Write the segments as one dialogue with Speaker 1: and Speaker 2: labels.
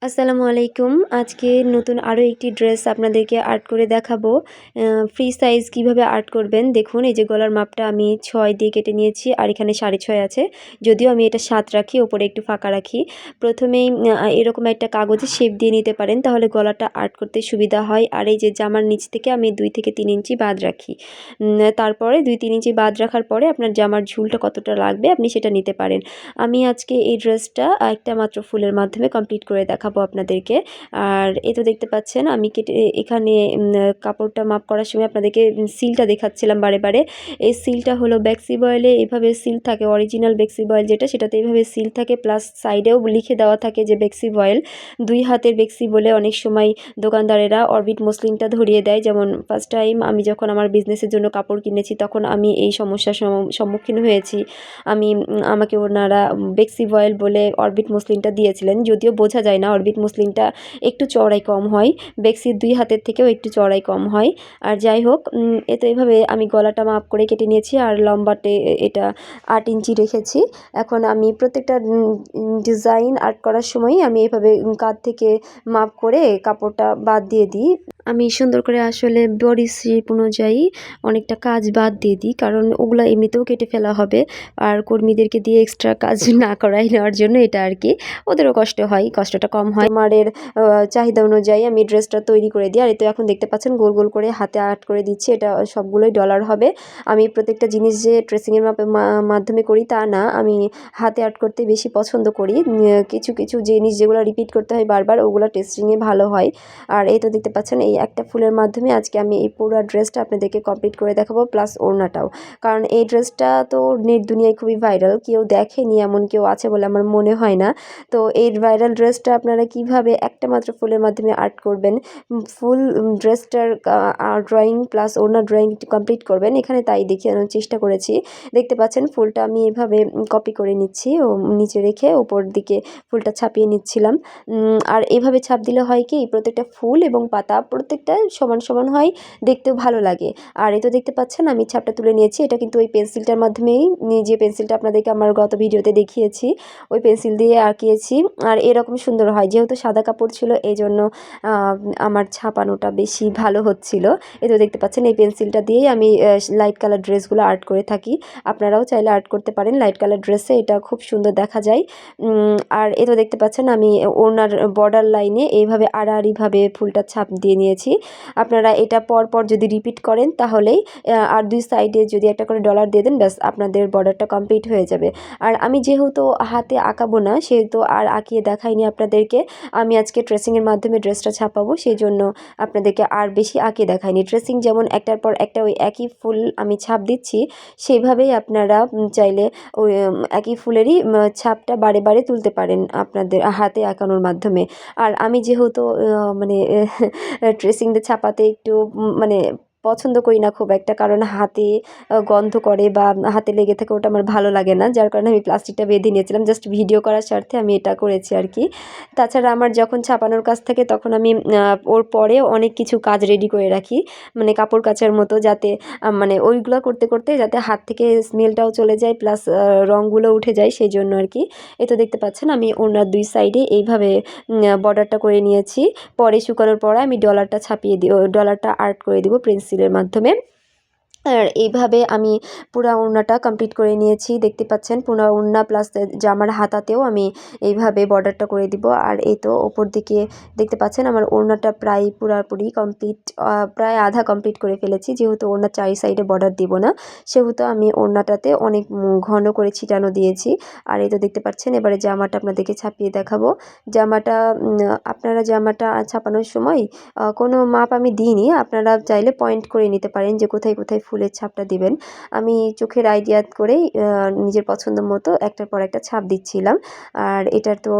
Speaker 1: আসসালামু আলাইকুম। আজকে নতুন আরও একটি ড্রেস আপনাদেরকে আর্ট করে দেখাবো। ফ্রি সাইজ কিভাবে আর্ট করবেন দেখুন। এই যে গলার মাপটা আমি 6 দিয়ে কেটে নিয়েছি আর এখানে 6.5 আছে। যদিও আমি এটা 7 রাখি, ওপরে একটু ফাঁকা রাখি। প্রথমেই এরকম একটা কাগজে শেপ দিয়ে নিতে পারেন, তাহলে গলাটা আর্ট করতে সুবিধা হয়। আর এই যে জামার নিচ থেকে আমি 2 থেকে 3 ইঞ্চি বাদ রাখি। তারপরে 2-3 ইঞ্চি বাদ রাখার পরে আপনার জামার ঝুলটা কতটা লাগবে আপনি সেটা নিতে পারেন। আমি আজকে এই ড্রেসটা একটা মাত্র ফুলের মাধ্যমে কমপ্লিট করে দেখাবো আপনাদেরকে। আর এই তো দেখতে পাচ্ছেন আমি কেটে এখানে কাপড়টা মাপ করার সময় আপনাদেরকে সিলটা দেখাচ্ছিলাম বারে বারে। এই সিলটা হলো বেক্সি বয়েলে এভাবে সিল থাকে, অরিজিনাল বেক্সি বয়েল যেটা, সেটাতে এইভাবে সিল থাকে, প্লাস সাইডেও লিখে দেওয়া থাকে যে বেক্সি বয়েল। 2 হাতের বেক্সি বলে অনেক সময় দোকানদারেরা অরবিট মসলিনটা ধরিয়ে দেয়। যেমন ফার্স্ট টাইম আমি যখন আমার বিজনেসের জন্য কাপড় কিনেছি তখন আমি এই সমস্যার সম্মুখীন হয়েছি। আমাকে ওনারা বেক্সি বয়েল বলে অরবিট মসলিনটা দিয়েছিলেন, যদিও বোঝা যায় না অরবিট মসলিনটা একটু চওড়াই কম হয়, বেক্সির 2 হাতের থেকেও একটু চওড়াই কম হয়। আর যাই হোক, তো এইভাবে আমি গলাটা মাপ করে কেটে নিয়েছি আর লম্বাতে এটা 8 ইঞ্চি রেখেছি। এখন আমি প্রত্যেকটা ডিজাইন আর্ট করার সময় আমি এভাবে কাঁধ থেকে মাপ করে কাপড়টা বাদ দিয়ে দিই। আমি সুন্দর করে আসলে বডি শেপ অনুযায়ী অনেকটা কাজ বাদ দিয়ে দিই, কারণ ওগুলো এমনিতেও কেটে ফেলা হবে। আর কর্মীদেরকে দিয়ে এক্সট্রা কাজ না করাই নেওয়ার জন্য এটা আর কি, ওদেরও কষ্ট হয়, কষ্টটা কম হয়। আমাদের চাহিদা অনুযায়ী আমি ড্রেসটা তৈরি করে দিই। আর এই তো এখন দেখতে পাচ্ছেন গোল গোল করে হাতে আর্ট করে দিচ্ছি, এটা সবগুলোই ডলার হবে। আমি প্রত্যেকটা জিনিস যে ট্রেসিংয়ের মাধ্যমে করি তা না, আমি হাতে আর্ট করতে বেশি পছন্দ করি। কিছু কিছু জিনিস যেগুলো রিপিট করতে হয় বারবার, ওগুলো ট্রেসিংয়ে ভালো হয়। আর এই তো দেখতে পাচ্ছেন এই একটা ফুলের মাধ্যমে আজকে আমি এই পুরো ড্রেসটা আপনাদেরকে কমপ্লিট করে দেখাবো, প্লাস ওড়নাটাও। কারণ এই ড্রেসটা তো নেট দুনিয়ায় খুবই ভাইরাল, কেউ দেখেনি এমন কেউ আছে বলে আমার মনে হয় না। তো এই ভাইরাল ড্রেসটা আপনারা কিভাবে একটা মাত্র ফুলের মাধ্যমে আর্ট করবেন, ফুল ড্রেসটার ড্রয়িং প্লাস ওড়না ড্রয়িং কমপ্লিট করবেন, এখানে তাই দেখানোর চেষ্টা করেছি। দেখতে পাচ্ছেন ফুলটা আমি এভাবে কপি করে নিচ্ছি ও নিচে রেখে উপর দিকে ফুলটা ছাপিয়ে নিচ্ছিলাম। আর এভাবে ছাপ দিলে হয় কি, প্রত্যেকটা ফুল এবং পাতা প্রত্যেকটা সমান সমান হয়, দেখতেও ভালো লাগে। আর এই তো দেখতে পাচ্ছেন আমি ছাপটা তুলে নিয়েছি, এটা কিন্তু ওই পেন্সিলটার মাধ্যমেই, যে পেন্সিলটা আপনাদেরকে আমার গত ভিডিওতে দেখিয়েছি ওই পেন্সিল দিয়ে আঁকিয়েছি। আর এরকম সুন্দর হয়, যেহেতু সাদা কাপড় ছিল এই জন্য আমার ছাপানোটা বেশি ভালো হচ্ছিল। এই তো দেখতে পাচ্ছেন এই পেন্সিলটা দিয়েই আমি লাইট কালার ড্রেসগুলো আর্ট করে থাকি। আপনারাও চাইলে আর্ট করতে পারেন লাইট কালার ড্রেসে, এটা খুব সুন্দর দেখা যায়। আর এই তো দেখতে পাচ্ছেন আমি ওড়নার বর্ডার লাইনে এইভাবে আড়াআড়িভাবে ফুলটা ছাপ দিয়ে নিয়েছি। আপনারা এটা পরপর যদি রিপিট করেন তাহলেই, আর 2 সাইডে যদি একটা করে ডলার দিয়ে দেন, ব্যাস আপনাদের বর্ডারটা কমপ্লিট হয়ে যাবে। আর আমি যেহেতু হাতে আঁকাবো না সেহেতু আর আঁকিয়ে দেখাইনি আপনাদেরকে, আমি আজকে ট্রেসিংয়ের মাধ্যমে ড্রেসটা ছাপাবো, সেই জন্য আপনাদেরকে আর বেশি আঁকিয়ে দেখাইনি। ট্রেসিং যেমন একটার পর একটা ওই একই ফুল আমি ছাপ দিচ্ছি, সেইভাবেই আপনারা চাইলে ওই একই ফুলেরই ছাপটা বারে বারে তুলতে পারেন আপনাদের হাতে আঁকানোর মাধ্যমে। আর আমি যেহেতু মানে ট্রেসিং দিয়ে ছাপাতে একটু মানে পছন্দ করি না খুব একটা, কারণ হাতে গন্ধ করে বা হাতে লেগে থাকে, ওটা আমার ভালো লাগে না, যার কারণে আমি প্লাস্টিকটা বেঁধে নিয়েছিলাম, জাস্ট ভিডিও করার স্বার্থে আমি এটা করেছি আর কি। তাছাড়া আমার যখন ছাপানোর কাজ থাকে তখন আমি ওর পরে অনেক কিছু কাজ রেডি করে রাখি, মানে কাপড় কাচার মতো, যাতে মানে ওইগুলো করতে করতে যাতে হাত থেকে স্মেলটাও চলে যায়, প্লাস রঙগুলো উঠে যায়, সেই জন্য আর কি। এই তো দেখতে পাচ্ছেন আমি ওনার 2 সাইডে এইভাবে বর্ডারটা করে নিয়েছি। পরে শুকানোর পরে আমি ডলারটা ছাপিয়ে ডলারটা আর্ট করে দিব পেন্সিলের মাধ্যমে। আর এইভাবে আমি পুরা ওড়নাটা কমপ্লিট করে নিয়েছি, দেখতে পাচ্ছেন পুরা ওড়না প্লাস জামার হাতাতেও আমি এইভাবে বর্ডারটা করে দিব। আর এই তো ওপর দিকে দেখতে পাচ্ছেন আমার ওড়নাটা প্রায় পুরাপুরি কমপ্লিট, প্রায় আধা কমপ্লিট করে ফেলেছি। যেহেতু ওড়নার 4 সাইডে বর্ডার দিব না, সেহেতু আমি ওড়নাটাতে অনেক ঘন করে ছিটানো দিয়েছি। আর এই তো দেখতে পাচ্ছেন এবারে জামাটা আপনাদেরকে ছাপিয়ে দেখাবো। জামাটা আপনারা জামাটা ছাপানোর সময় কোনো মাপ আমি দিইনি, আপনারা চাইলে পয়েন্ট করে নিতে পারেন যে কোথায় কোথায় ফুলের ছাপটা দিবেন। আমি চোখের আইডিয়া করেই নিজের পছন্দ মতো একটার পর একটা ছাপ দিচ্ছিলাম। আর এটার তো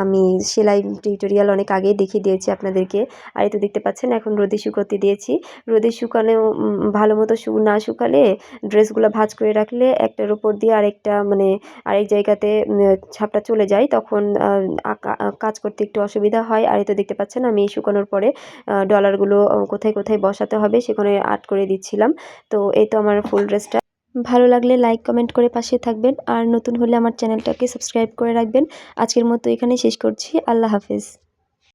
Speaker 1: আমি সেলাই টিউটোরিয়াল অনেক আগেই দেখিয়ে দিয়েছি আপনাদেরকে। আর এই তো দেখতে পাচ্ছেন এখন রোদে শুকোতে দিয়েছি। রোদে শুকানো ভালো মতো না শুকালে ড্রেসগুলো ভাঁজ করে রাখলে একটার উপর দিয়ে আরেকটা মানে আরেক জায়গাতে ছাপটা চলে যায়, তখন কাজ করতে একটু অসুবিধা হয়। আর এই তো দেখতে পাচ্ছেন আমি শুকানোর পরে ডলারগুলো কোথায় কোথায় বসাতে হবে সেখানে আর্ট করে দিচ্ছিলাম। তো এই তো আমার ফুল ড্রেসটা। ভালো লাগলে লাইক কমেন্ট করে পাশে থাকবেন, আর নতুন হলে আমার চ্যানেলটাকে সাবস্ক্রাইব করে রাখবেন। আজকের মতো এখানে শেষ করছি। আল্লাহ হাফেজ।